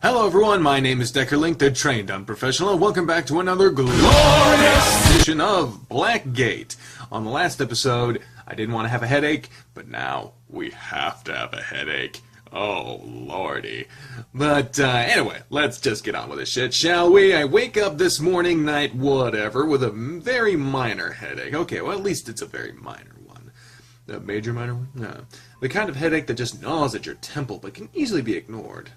Hello everyone, my name is Deckerlink, the trained unprofessional, and welcome back to another glorious edition of Blackgate. On the last episode, I didn't want to have a headache, but now we have to have a headache. Oh, lordy. But anyway, let's just get on with this shit, shall we? I wake up this morning, night, whatever, with a very minor headache. Okay, well at least it's a very minor one. A major minor one? No. The kind of headache that just gnaws at your temple, but can easily be ignored.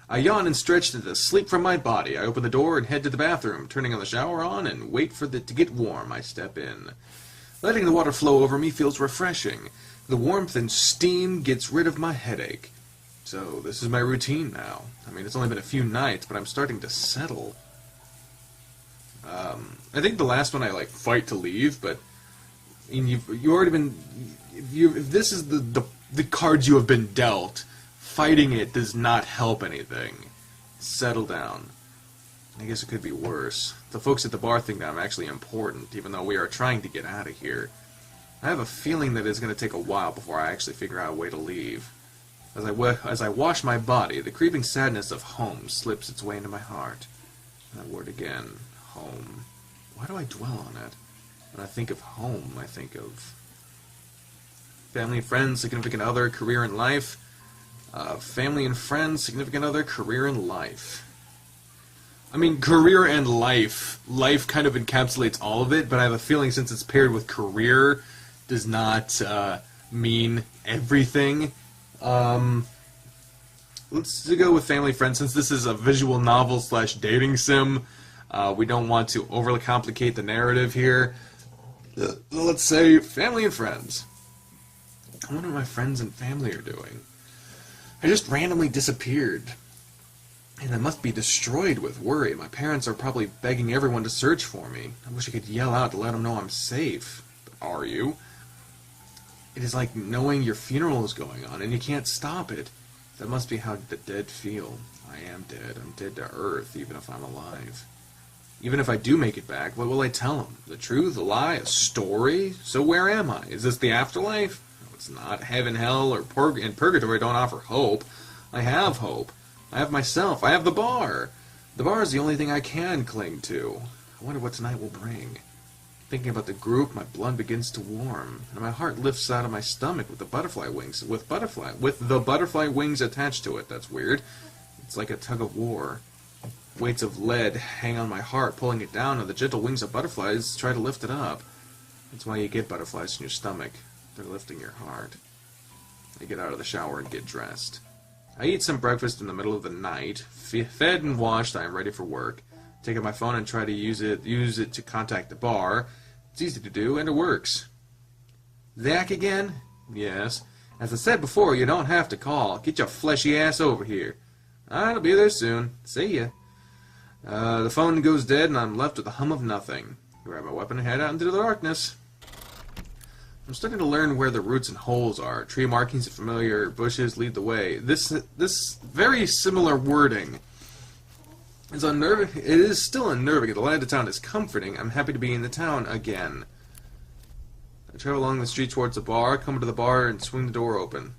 I yawn and stretch to sleep from my body. I open the door and head to the bathroom, turning on the shower on and wait for it to get warm. I step in. Letting the water flow over me feels refreshing. The warmth and steam gets rid of my headache. So this is my routine now. I mean, it's only been a few nights, but I'm starting to settle. I think the last one I fight to leave, but I mean, you've already been. If this is the cards you have been dealt. Fighting it does not help anything. Settle down. I guess it could be worse. The folks at the bar think that I'm actually important, even though we are trying to get out of here. I have a feeling that it's going to take a while before I actually figure out a way to leave. As I wash my body, the creeping sadness of home slips its way into my heart. That word again. Home. Why do I dwell on it? When I think of home, I think of family and friends, significant other, career and life. Family and friends, significant other, career and life. I mean, career and life. Life kind of encapsulates all of it, but I have a feeling since it's paired with career, does not mean everything. Let's go with family friends. Since this is a visual novel / dating sim, we don't want to overly complicate the narrative here. Let's say family and friends. I wonder what my friends and family are doing. I just randomly disappeared, and I must be destroyed with worry. My parents are probably begging everyone to search for me. I wish I could yell out to let them know I'm safe. But are you? It is like knowing your funeral is going on, and you can't stop it. That must be how the dead feel. I am dead. I'm dead to earth, even if I'm alive. Even if I do make it back, what will I tell them? The truth? A lie? A story? So where am I? Is this the afterlife? It's not. Heaven, hell, or purgatory don't offer hope. I have hope. I have myself. I have the bar. The bar is the only thing I can cling to. I wonder what tonight will bring. Thinking about the group, my blood begins to warm, and my heart lifts out of my stomach with the butterfly wings. With the butterfly wings attached to it. That's weird. It's like a tug of war. Weights of lead hang on my heart, pulling it down, and the gentle wings of butterflies try to lift it up. That's why you get butterflies in your stomach. They're lifting your heart. I get out of the shower and get dressed. I eat some breakfast in the middle of the night. Fed and washed, I am ready for work. Take out my phone and try to use it to contact the bar. It's easy to do, and it works. Zach again? Yes. As I said before, you don't have to call. Get your fleshy ass over here. I'll be there soon. See ya. The phone goes dead, and I'm left with the hum of nothing. Grab my weapon and head out into the darkness. I'm starting to learn where the roots and holes are. Tree markings and familiar bushes lead the way. This very similar wording is unnerving. It is still unnerving. The light of the town is comforting. I'm happy to be in the town again. I travel along the street towards the bar, come to the bar, and swing the door open.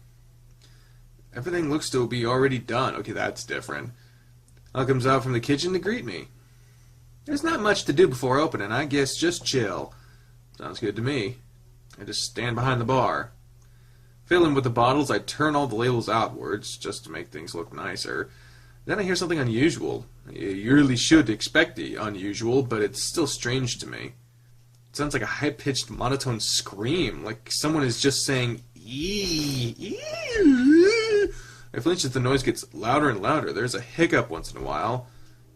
Everything looks to be already done. Okay, that's different. Al comes out from the kitchen to greet me. There's not much to do before opening. I guess just chill. Sounds good to me. I just stand behind the bar. Filling with the bottles, I turn all the labels outwards, just to make things look nicer. Then I hear something unusual. You really should expect the unusual, but it's still strange to me. It sounds like a high-pitched, monotone scream, like someone is just saying, "Ee, ee." I flinch as the noise gets louder and louder. There's a hiccup once in a while,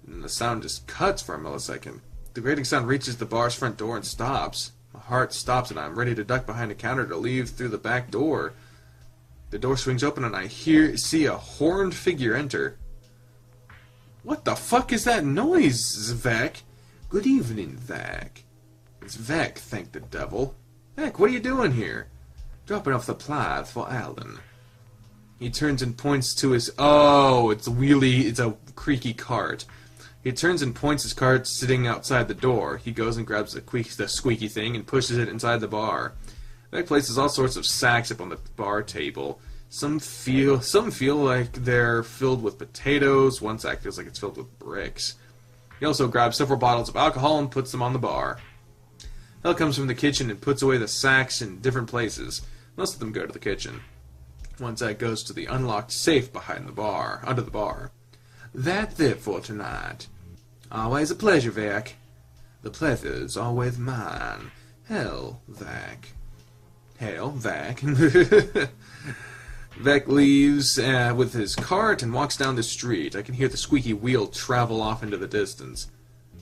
and the sound just cuts for a millisecond. The grating sound reaches the bar's front door and stops. My heart stops and I'm ready to duck behind the counter to leave through the back door. The door swings open and I see a horned figure enter. What the fuck is that noise, Vec? Good evening, Vec. It's Vec, thank the devil. Vec, what are you doing here? Dropping off supplies for ALIN. He turns and points to his... Oh, it's a creaky cart. He turns and points his cart sitting outside the door. He goes and grabs the squeaky thing and pushes it inside the bar. Vec places all sorts of sacks up on the bar table. Some feel like they're filled with potatoes. One sack feels like it's filled with bricks. He also grabs several bottles of alcohol and puts them on the bar. Hell comes from the kitchen and puts away the sacks in different places. Most of them go to the kitchen. One sack goes to the unlocked safe behind the bar, under the bar. That's it for tonight. Always a pleasure, Vic. The pleasure's always mine. Hell, Vac. Hail, Vac. Vec leaves with his cart and walks down the street. I can hear the squeaky wheel travel off into the distance.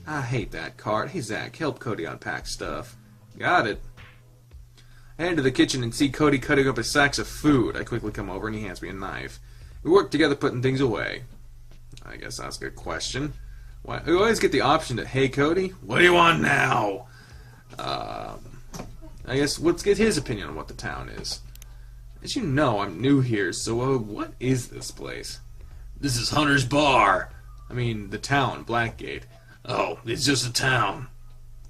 I hate that cart. Hey, Zach, help Cody unpack stuff. Got it. I head to the kitchen and see Cody cutting up his sacks of food. I quickly come over and he hands me a knife. We work together putting things away. I guess that's a good question. Why, we always get the option to, hey, Cody, what do you want now? I guess let's get his opinion on what the town is. As you know, I'm new here, so what is this place? This is Hunter's Bar. I mean, the town, Blackgate. Oh, it's just a town.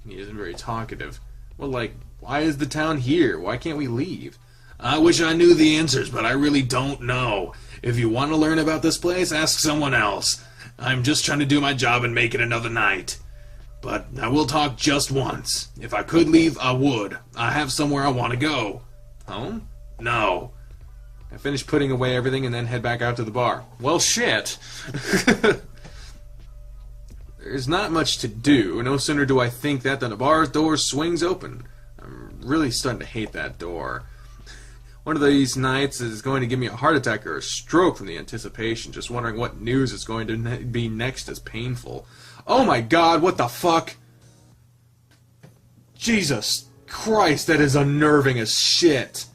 He isn't very talkative. Well, like, why is the town here? Why can't we leave? I wish I knew the answers, but I really don't know. If you want to learn about this place, ask someone else. I'm just trying to do my job and make it another night. But I will talk just once. If I could leave, I would. I have somewhere I want to go. Home? No. I finish putting away everything and then head back out to the bar. Well, shit. There's not much to do. No sooner do I think that than the bar door swings open. I'm really starting to hate that door. One of these nights is going to give me a heart attack or a stroke from the anticipation, just wondering what news is going to be next as painful. Oh my god, what the fuck? Jesus Christ, that is unnerving as shit.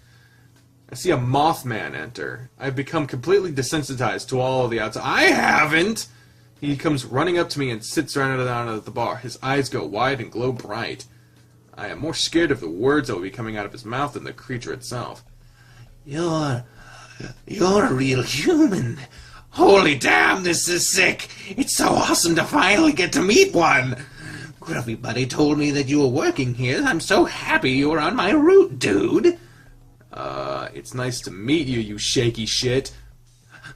I see a Mothman enter. I've become completely desensitized to all of the outside. I haven't! He comes running up to me and sits down at the bar. His eyes go wide and glow bright. I am more scared of the words that will be coming out of his mouth than the creature itself. You're a real human. Holy damn, this is sick. It's so awesome to finally get to meet one. Gruffy Buddy told me that you were working here. I'm so happy you were on my route, dude. It's nice to meet you, you shaky shit.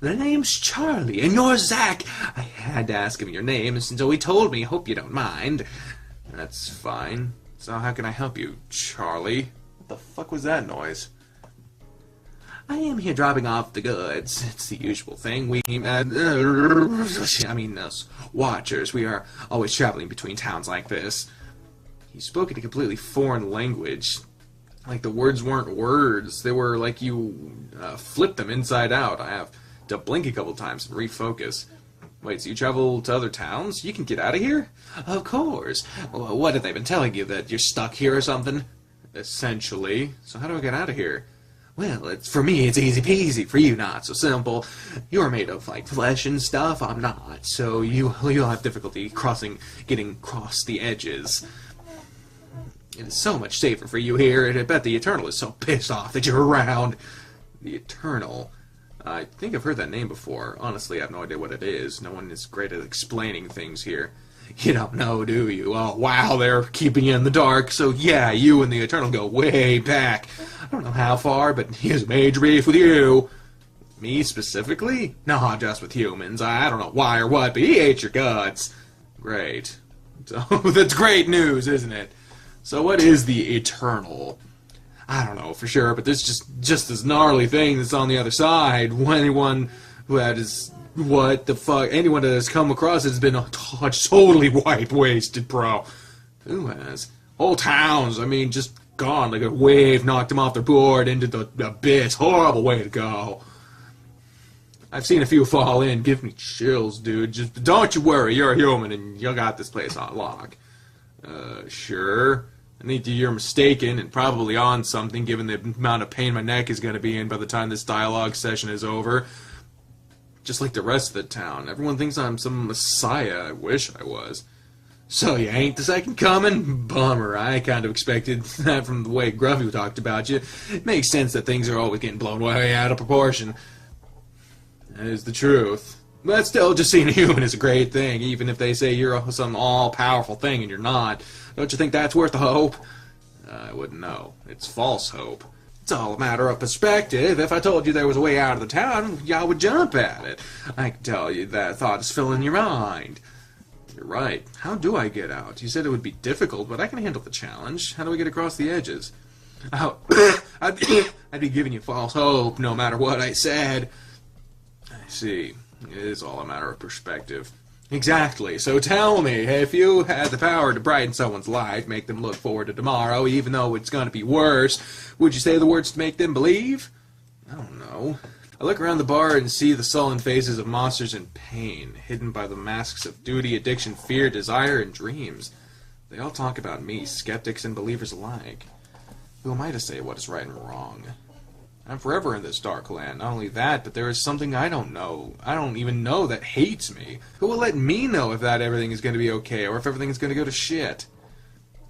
The name's Charlie, and you're Zach. I had to ask him your name, and so he told me. Hope you don't mind. That's fine. So how can I help you, Charlie? What the fuck was that noise? I am here dropping off the goods. It's the usual thing. Us watchers, we are always traveling between towns like this. He spoke in a completely foreign language. Like the words weren't words. They were like you flipped them inside out. I have to blink a couple times and refocus. Wait, so you travel to other towns? You can get out of here? Of course. Well, what have they been telling you, that you're stuck here or something? Essentially. So how do I get out of here? Well, for me, it's easy peasy. For you, not so simple. You're made of, like, flesh and stuff. I'm not. So you'll have difficulty getting across the edges. It is so much safer for you here, and I bet the Eternal is so pissed off that you're around. The Eternal? I think I've heard that name before. Honestly, I have no idea what it is. No one is great at explaining things here. You don't know, do you? Oh, wow, they're keeping you in the dark. So, yeah, you and the Eternal go way back. I don't know how far, but here's a major beef with you. Me, specifically? No, just with humans. I don't know why or what, but he ate your guts. Great. So, that's great news, isn't it? So what is the Eternal? I don't know for sure, but there's just this gnarly thing that's on the other side. Anyone who has... What the fuck? Anyone that has come across it has been totally white-wasted, bro. Who has? Whole towns, I mean, just gone. Like a wave knocked them off their board into the abyss. Horrible way to go. I've seen a few fall in. Give me chills, dude. Just don't you worry. You're a human and you got this place on lock. Sure. I think you're mistaken and probably on something, given the amount of pain my neck is going to be in by the time this dialogue session is over. Just like the rest of the town. Everyone thinks I'm some messiah. I wish I was. So you ain't the second coming? Bummer. I kind of expected that from the way Gruffy talked about you. It makes sense that things are always getting blown way out of proportion. That is the truth. But still, just seeing a human is a great thing, even if they say you're some all-powerful thing and you're not. Don't you think that's worth the hope? I wouldn't know. It's false hope. It's all a matter of perspective. If I told you there was a way out of the town, y'all would jump at it. I can tell you that thought is filling your mind. You're right. How do I get out? You said it would be difficult, but I can handle the challenge. How do I get across the edges? Oh, I'd be giving you false hope no matter what I said. I see. It is all a matter of perspective. Exactly. So tell me, if you had the power to brighten someone's life, make them look forward to tomorrow, even though it's going to be worse, would you say the words to make them believe? I don't know. I look around the bar and see the sullen faces of monsters in pain, hidden by the masks of duty, addiction, fear, desire, and dreams. They all talk about me, skeptics and believers alike. Who am I to say what is right and wrong? I'm forever in this dark land. Not only that, but there is something I don't know. I don't even know that hates me. Who will let me know if that everything is going to be okay, or if everything is going to go to shit?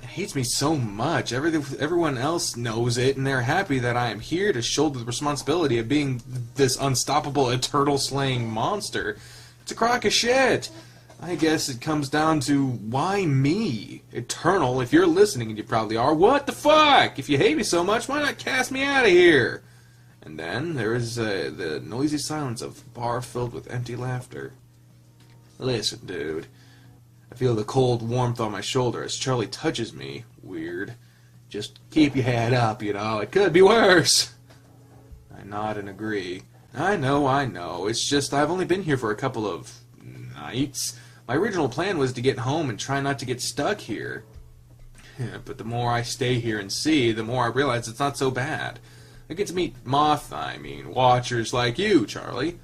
It hates me so much. Everyone else knows it, and they're happy that I am here to shoulder the responsibility of being this unstoppable, eternal-slaying monster. It's a crock of shit. I guess it comes down to, why me? Eternal, if you're listening, and you probably are, what the fuck? If you hate me so much, why not cast me out of here? And then there is the noisy silence of a bar filled with empty laughter. Listen, dude. I feel the cold warmth on my shoulder as Charlie touches me. Weird. Just keep your head up, you know. It could be worse. I nod and agree. I know. It's just I've only been here for a couple of nights. My original plan was to get home and try not to get stuck here. But the more I stay here and see, the more I realize it's not so bad. I get to meet watchers like you, Charlie.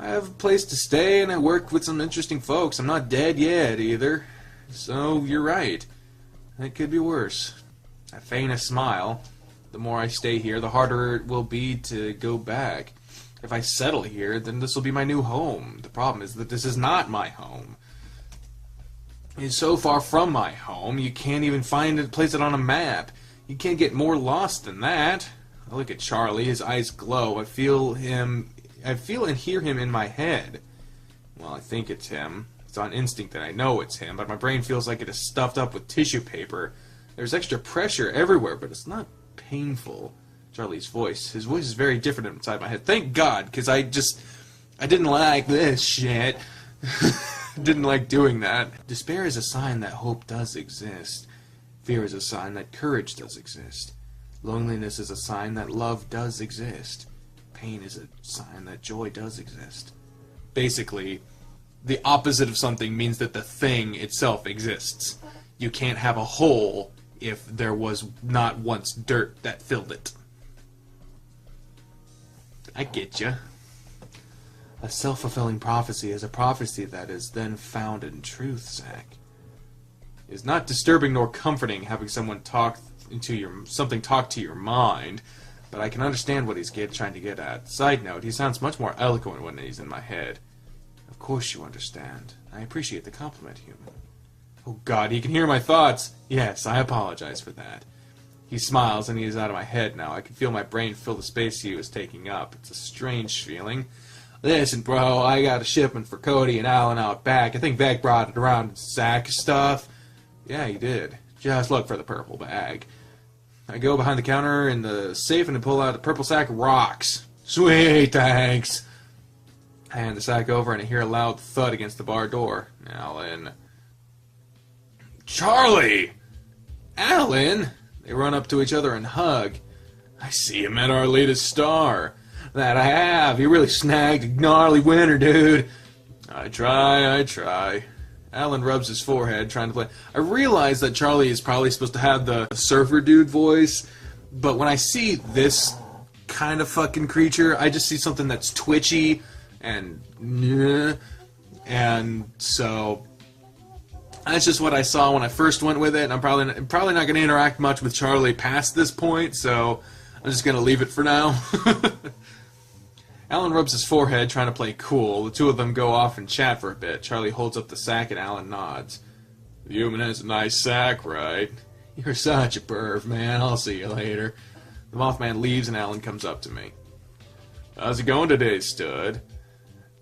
I have a place to stay, and I work with some interesting folks. I'm not dead yet, either. So, you're right. It could be worse. I feign a smile. The more I stay here, the harder it will be to go back. If I settle here, then this will be my new home. The problem is that this is not my home. It's so far from my home, you can't even place it on a map. You can't get more lost than that. I look at Charlie, his eyes glow. I feel and hear him in my head. Well, I think it's him. It's on instinct that I know it's him, but my brain feels like it is stuffed up with tissue paper. There's extra pressure everywhere, but it's not painful. Charlie's voice. His voice is very different inside my head. Thank God, because I didn't like this shit. Didn't like doing that. Despair is a sign that hope does exist. Fear is a sign that courage does exist. Loneliness is a sign that love does exist. Pain is a sign that joy does exist. Basically, the opposite of something means that the thing itself exists. You can't have a hole if there was not once dirt that filled it. I get ya. A self-fulfilling prophecy is a prophecy that is then found in truth, Zach. It is not disturbing nor comforting having someone talk to your mind, but I can understand what he's trying to get at. Side note, he sounds much more eloquent when he's in my head. Of course you understand. I appreciate the compliment, human. Oh God, he can hear my thoughts. Yes, I apologize for that. He smiles and he is out of my head now. I can feel my brain fill the space he was taking up. It's a strange feeling. Listen, bro, I got a shipment for Cody and ALIN out back. I think Beck brought it around in sack stuff. Yeah, he did. Just look for the purple bag. I go behind the counter in the safe and pull out a purple sack of rocks. Sweet, thanks. I hand the sack over and I hear a loud thud against the bar door. ALIN. Charlie! ALIN! They run up to each other and hug. I see you met our latest star. That I have. You really snagged a gnarly winner, dude. I try. ALIN rubs his forehead, trying to play. I realize that Charlie is probably supposed to have the surfer dude voice, but when I see this kind of fucking creature, I just see something that's twitchy and so that's just what I saw when I first went with it, and I'm probably not going to interact much with Charlie past this point, so I'm just going to leave it for now. ALIN rubs his forehead, trying to play cool. The two of them go off and chat for a bit. Charlie holds up the sack and ALIN nods. The human has a nice sack, right? You're such a perv, man. I'll see you later. The Mothman leaves and ALIN comes up to me. How's it going today, stud?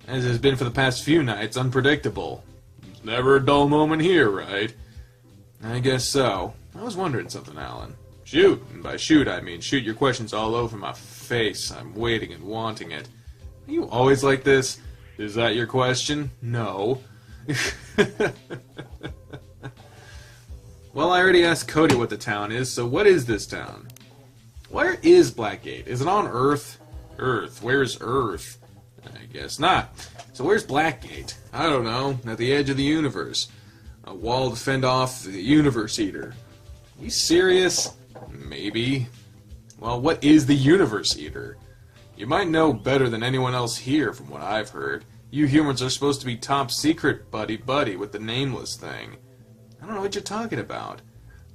As it has been for the past few nights, unpredictable. Never a dull moment here, right? I guess so. I was wondering something, ALIN. Shoot, and by shoot I mean shoot your questions all over my face. I'm waiting and wanting it. Are you always like this? Is that your question? No. Well, I already asked Cody what the town is, so what is this town? Where is Blackgate? Is it on Earth? Earth. Where's Earth? I guess not. So where's Blackgate? I don't know. At the edge of the universe. A wall to fend off the Universe Eater. Are you serious? Maybe. Well, what is the Universe Eater? You might know better than anyone else here from what I've heard. You humans are supposed to be top secret buddy-buddy with the nameless thing. I don't know what you're talking about.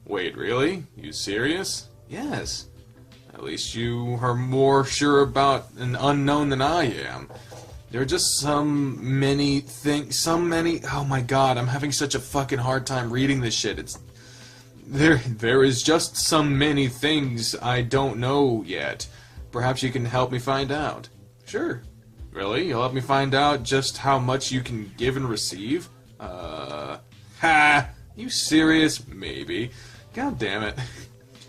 Wait, really? You serious? Yes. At least you are more sure about an unknown than I am. There are just oh my god, I'm having such a fucking hard time reading this shit. There is just so many things I don't know yet. Perhaps you can help me find out. Sure. Really? You'll help me find out just how much you can give and receive? You serious? Maybe. God damn it.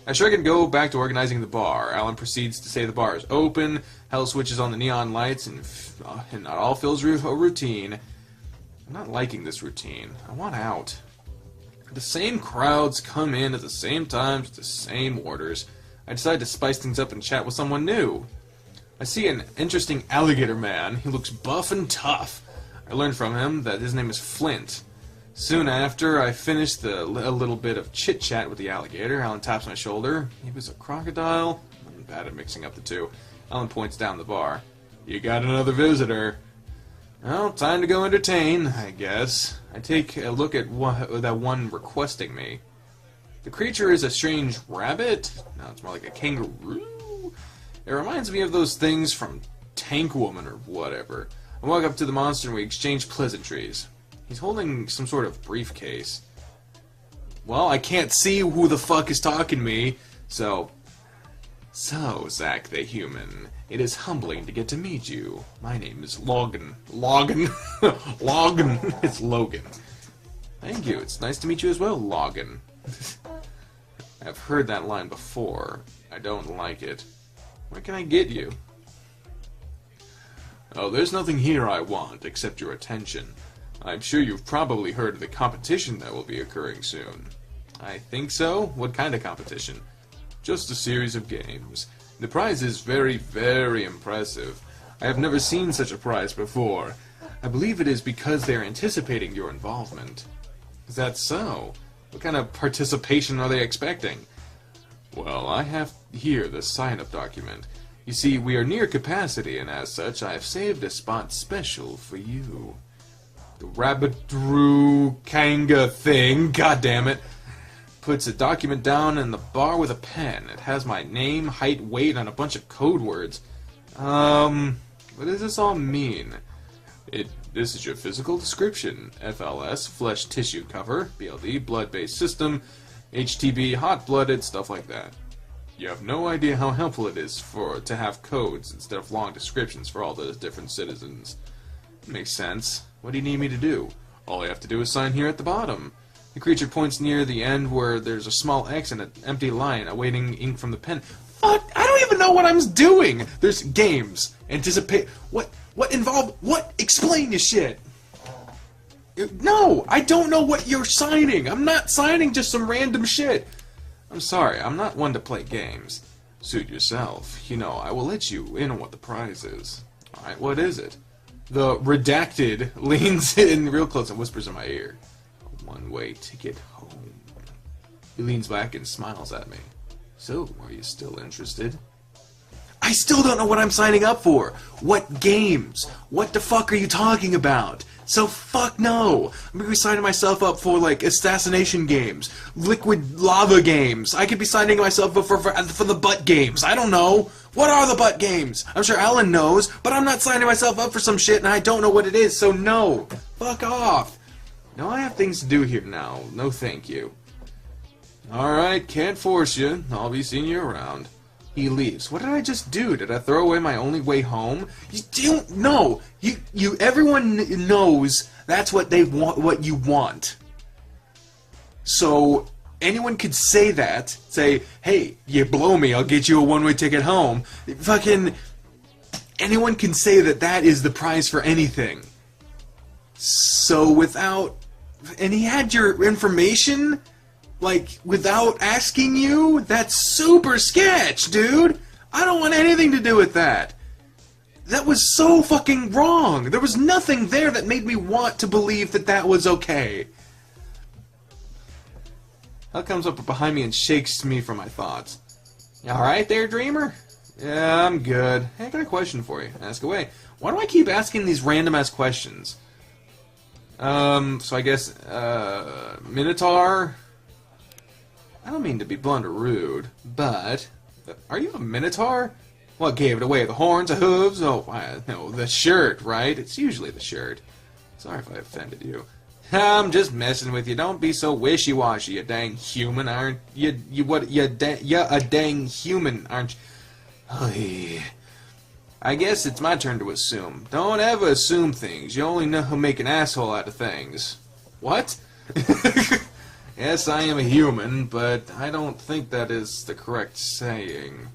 I sure can go back to organizing the bar. ALIN proceeds to say the bar is open, hell switches on the neon lights, and not all feels a routine. I'm not liking this routine. I want out. The same crowds come in at the same times, the same orders. I decide to spice things up and chat with someone new. I see an interesting alligator man. He looks buff and tough. I learned from him that his name is Flint. Soon after, I finished a little bit of chit-chat with the alligator. ALIN taps my shoulder. He was a crocodile. I'm bad at mixing up the two. ALIN points down the bar. You got another visitor. Well, time to go entertain, I guess. I take a look at that one requesting me. The creature is a strange rabbit? No, it's more like a kangaroo. It reminds me of those things from Tank Woman or whatever. I walk up to the monster and we exchange pleasantries. He's holding some sort of briefcase. Well, I can't see who the fuck is talking to me, so, Zack the human, it is humbling to get to meet you. My name is Logan. Logan? Logan. It's Logan. Thank you. It's nice to meet you as well, Logan. I've heard that line before. I don't like it. Where can I get you? Oh, there's nothing here I want except your attention. I'm sure you've probably heard of the competition that will be occurring soon. I think so? What kind of competition? Just a series of games. The prize is very, very impressive. I have never seen such a prize before. I believe it is because they are anticipating your involvement. Is that so? What kind of participation are they expecting? Well, I have here the sign-up document. You see, we are near capacity, and as such, I have saved a spot special for you. The rabbit-drew kanga thing, god damn it, puts a document down in the bar with a pen. It has my name, height, weight, and a bunch of code words. What does this all mean? This is your physical description. FLS, flesh tissue cover, BLD, blood-based system, HTB, hot-blooded, stuff like that. You have no idea how helpful it is to have codes instead of long descriptions for all those different citizens. Makes sense. What do you need me to do? All I have to do is sign here at the bottom. The creature points near the end where there's a small X and an empty line awaiting ink from the pen. Fuck! I don't even know what I'm doing! There's games. Anticipate... What involved... What? Explain your shit! No! I don't know what you're signing! I'm not signing just some random shit! I'm sorry, I'm not one to play games. Suit yourself. You know, I will let you in on what the prize is. Alright, what is it? The redacted leans in real close and whispers in my ear. A one-way ticket home. He leans back and smiles at me. So, are you still interested? I still don't know what I'm signing up for! What games? What the fuck are you talking about? So fuck no! I'm gonna be signing myself up for, like, assassination games, liquid lava games. I could be signing myself up for the butt games. I don't know. What are the butt games? I'm sure ALIN knows, but I'm not signing myself up for some shit and I don't know what it is, so no. Fuck off. No, I have things to do here now. No thank you. Alright, can't force you. I'll be seeing you around. He leaves. What did I just do? Did I throw away my only way home? You don't know. Everyone knows that's what they want, what you want. So, anyone could say that. Say, hey, you blow me, I'll get you a one-way ticket home. Fucking anyone can say that that is the prize for anything. So without... And he had your information, like, without asking you? That's super sketch, dude! I don't want anything to do with that. That was so fucking wrong. There was nothing there that made me want to believe that that was okay. Hal comes up behind me and shakes me from my thoughts. You alright there, dreamer? Yeah, I'm good. Hey, I got a question for you. Ask away. Why do I keep asking these random-ass questions? So I guess, Minotaur? I don't mean to be blunt or rude, but... Are you a Minotaur? What gave it away? The horns, the hooves? Oh, no, the shirt, right? It's usually the shirt. Sorry if I offended you. I'm just messing with you. Don't be so wishy-washy, you dang human, aren't you? You're a dang human, aren't you? Oy. I guess it's my turn to assume. Don't ever assume things. You only know how to make an asshole out of things. What? Yes, I am a human, but I don't think that is the correct saying.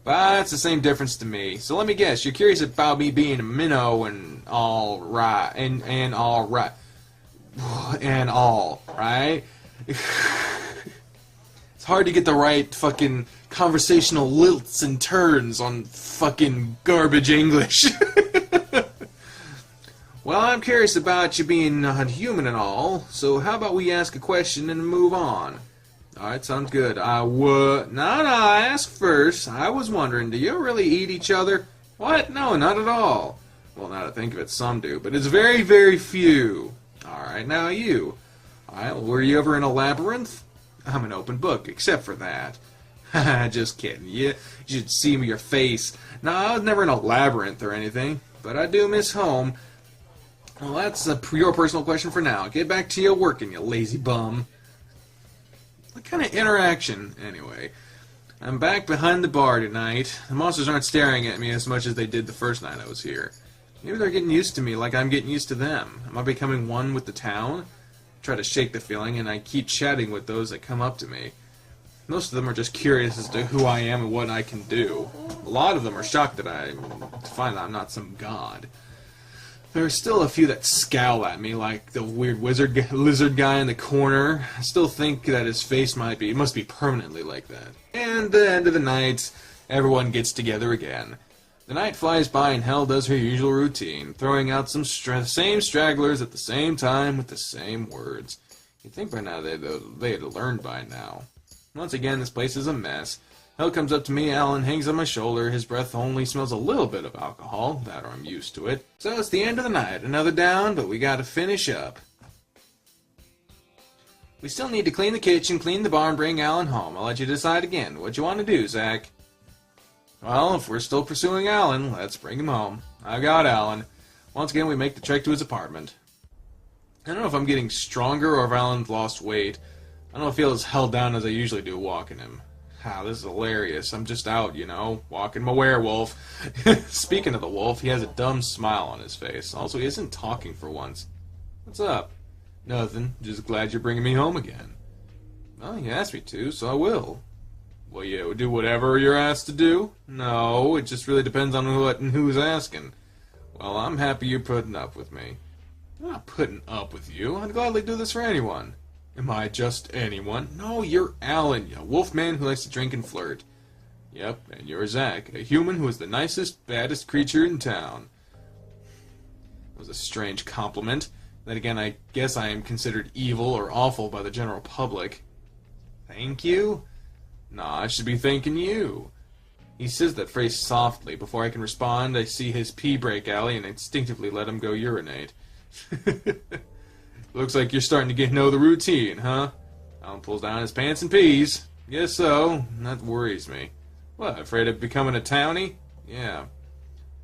But it's the same difference to me. So let me guess, you're curious about me being a minnow and all right, and all right, and all right. It's hard to get the right fucking conversational lilts and turns on fucking garbage English. Well, I'm curious about you being not human and all, so how about we ask a question and move on? Alright, sounds good. No, I asked first. I was wondering, do you really eat each other? What? No, not at all. Well, now that I think of it, some do, but it's very, very few. Alright, now you. Alright, well, were you ever in a labyrinth? I'm an open book, except for that. Haha, just kidding. You should see your face. No, I was never in a labyrinth or anything, but I do miss home. Well, that's your personal question for now. Get back to your working, you lazy bum. What kind of interaction, anyway? I'm back behind the bar tonight. The monsters aren't staring at me as much as they did the first night I was here. Maybe they're getting used to me like I'm getting used to them. Am I becoming one with the town? I try to shake the feeling, and I keep chatting with those that come up to me. Most of them are just curious as to who I am and what I can do. A lot of them are shocked that I find that I'm not some god. There are still a few that scowl at me, like the weird lizard guy in the corner. I still think that his face must be permanently like that. And at the end of the night, everyone gets together again. The night flies by and Hell does her usual routine, throwing out some same stragglers at the same time with the same words. You'd think by now they had learned by now. Once again, this place is a mess. Hell comes up to me, ALIN hangs on my shoulder, his breath only smells a little bit of alcohol, that or I'm used to it. So it's the end of the night, another down, but we gotta finish up. We still need to clean the kitchen, clean the bar, and bring ALIN home. I'll let you decide again. What you want to do, Zach? Well, if we're still pursuing ALIN, let's bring him home. I got ALIN. Once again, we make the trek to his apartment. I don't know if I'm getting stronger or if ALIN's lost weight. I don't feel as held down as I usually do walking him. Ah, this is hilarious. I'm just out, you know, walking my werewolf. Speaking of the wolf, he has a dumb smile on his face. Also, he isn't talking for once. What's up? Nothing. Just glad you're bringing me home again. Well, you asked me to, so I will. Will you do whatever you're asked to do? No, it just really depends on what and who's asking. Well, I'm happy you're putting up with me. I'm not putting up with you. I'd gladly do this for anyone. Am I just anyone? No, you're ALIN, a wolfman who likes to drink and flirt. Yep, and you're Zach, a human who is the nicest, baddest creature in town. It was a strange compliment. Then again, I guess I am considered evil or awful by the general public. Thank you? Nah, I should be thanking you. He says that phrase softly. Before I can respond, I see his pee break alley and instinctively let him go urinate. Looks like you're starting to know the routine, huh? Alan pulls down his pants and pees. Guess so. That worries me. What, afraid of becoming a townie? Yeah.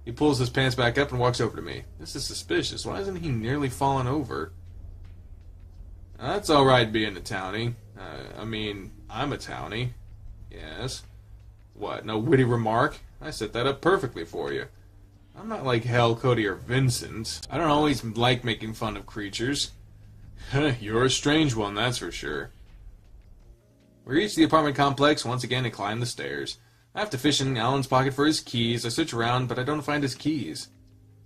He pulls his pants back up and walks over to me. This is suspicious. Why isn't he nearly fallen over? That's alright being a townie. I mean, I'm a townie. Yes. What, no witty remark? I set that up perfectly for you. I'm not like Hell, Cody, or Vincent. I don't always like making fun of creatures. You're a strange one, that's for sure. We reach the apartment complex once again and climb the stairs. I have to fish in Alan's pocket for his keys. I search around, but I don't find his keys.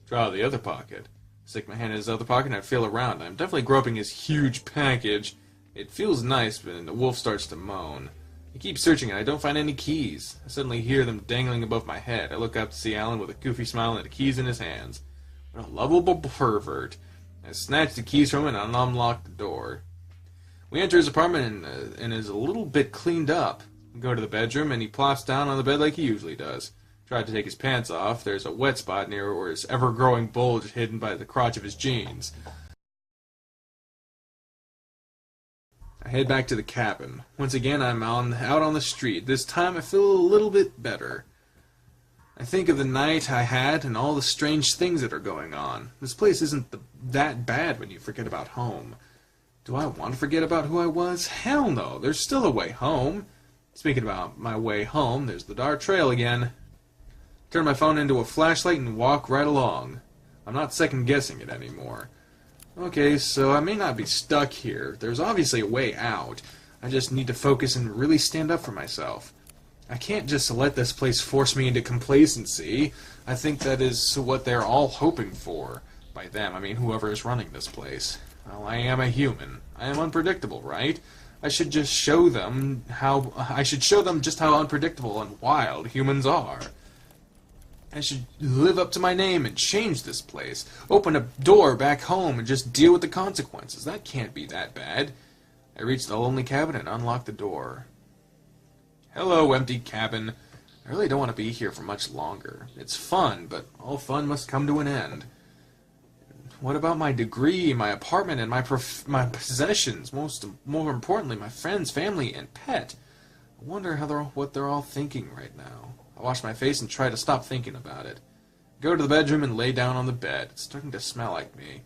Draw out the other pocket. Stick my hand in his other pocket and I feel around. I'm definitely groping his huge package. It feels nice, but the wolf starts to moan. I keep searching and I don't find any keys. I suddenly hear them dangling above my head. I look up to see Alan with a goofy smile and the keys in his hands. What a lovable pervert. I snatch the keys from him and unlock the door. We enter his apartment and is a little bit cleaned up. We go to the bedroom and he plops down on the bed like he usually does. Tried to take his pants off. There's a wet spot near where his ever-growing bulge hidden by the crotch of his jeans. I head back to the cabin. Once again, I'm out on the street. This time I feel a little bit better. I think of the night I had and all the strange things that are going on. This place isn't that bad when you forget about home. Do I want to forget about who I was? Hell no, there's still a way home. Speaking about my way home, there's the dark trail again. Turn my phone into a flashlight and walk right along. I'm not second-guessing it anymore. Okay, so I may not be stuck here. There's obviously a way out. I just need to focus and really stand up for myself. I can't just let this place force me into complacency. I think that is what they're all hoping for. By them, I mean whoever is running this place. Well, I am a human. I am unpredictable, right? I should show them just how unpredictable and wild humans are. I should live up to my name and change this place. Open a door back home and just deal with the consequences. That can't be that bad. I reach the lonely cabin and unlock the door. Hello, empty cabin. I really don't want to be here for much longer. It's fun, but all fun must come to an end. What about my degree, my apartment, and my possessions? More importantly, my friends, family, and pet. I wonder what they're all thinking right now. I wash my face and try to stop thinking about it. Go to the bedroom and lay down on the bed. It's starting to smell like me.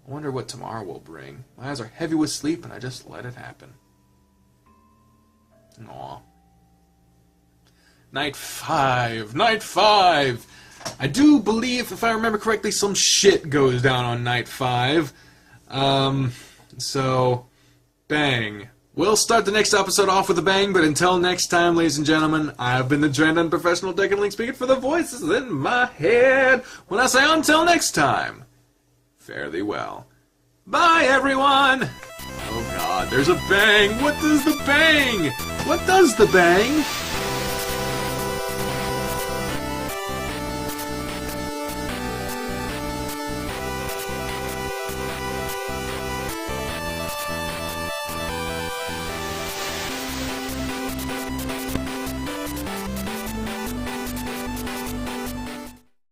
I wonder what tomorrow will bring. My eyes are heavy with sleep, and I just let it happen. Aw. Night 5. Night 5! I do believe, if I remember correctly, some shit goes down on night 5. So, bang. We'll start the next episode off with a bang, but until next time, ladies and gentlemen, I've been the Trend Unprofessional Tech and Link speaking for the voices in my head. When I say until next time, fare thee well. Bye, everyone! Oh god, there's a bang! What does the bang? What does the bang?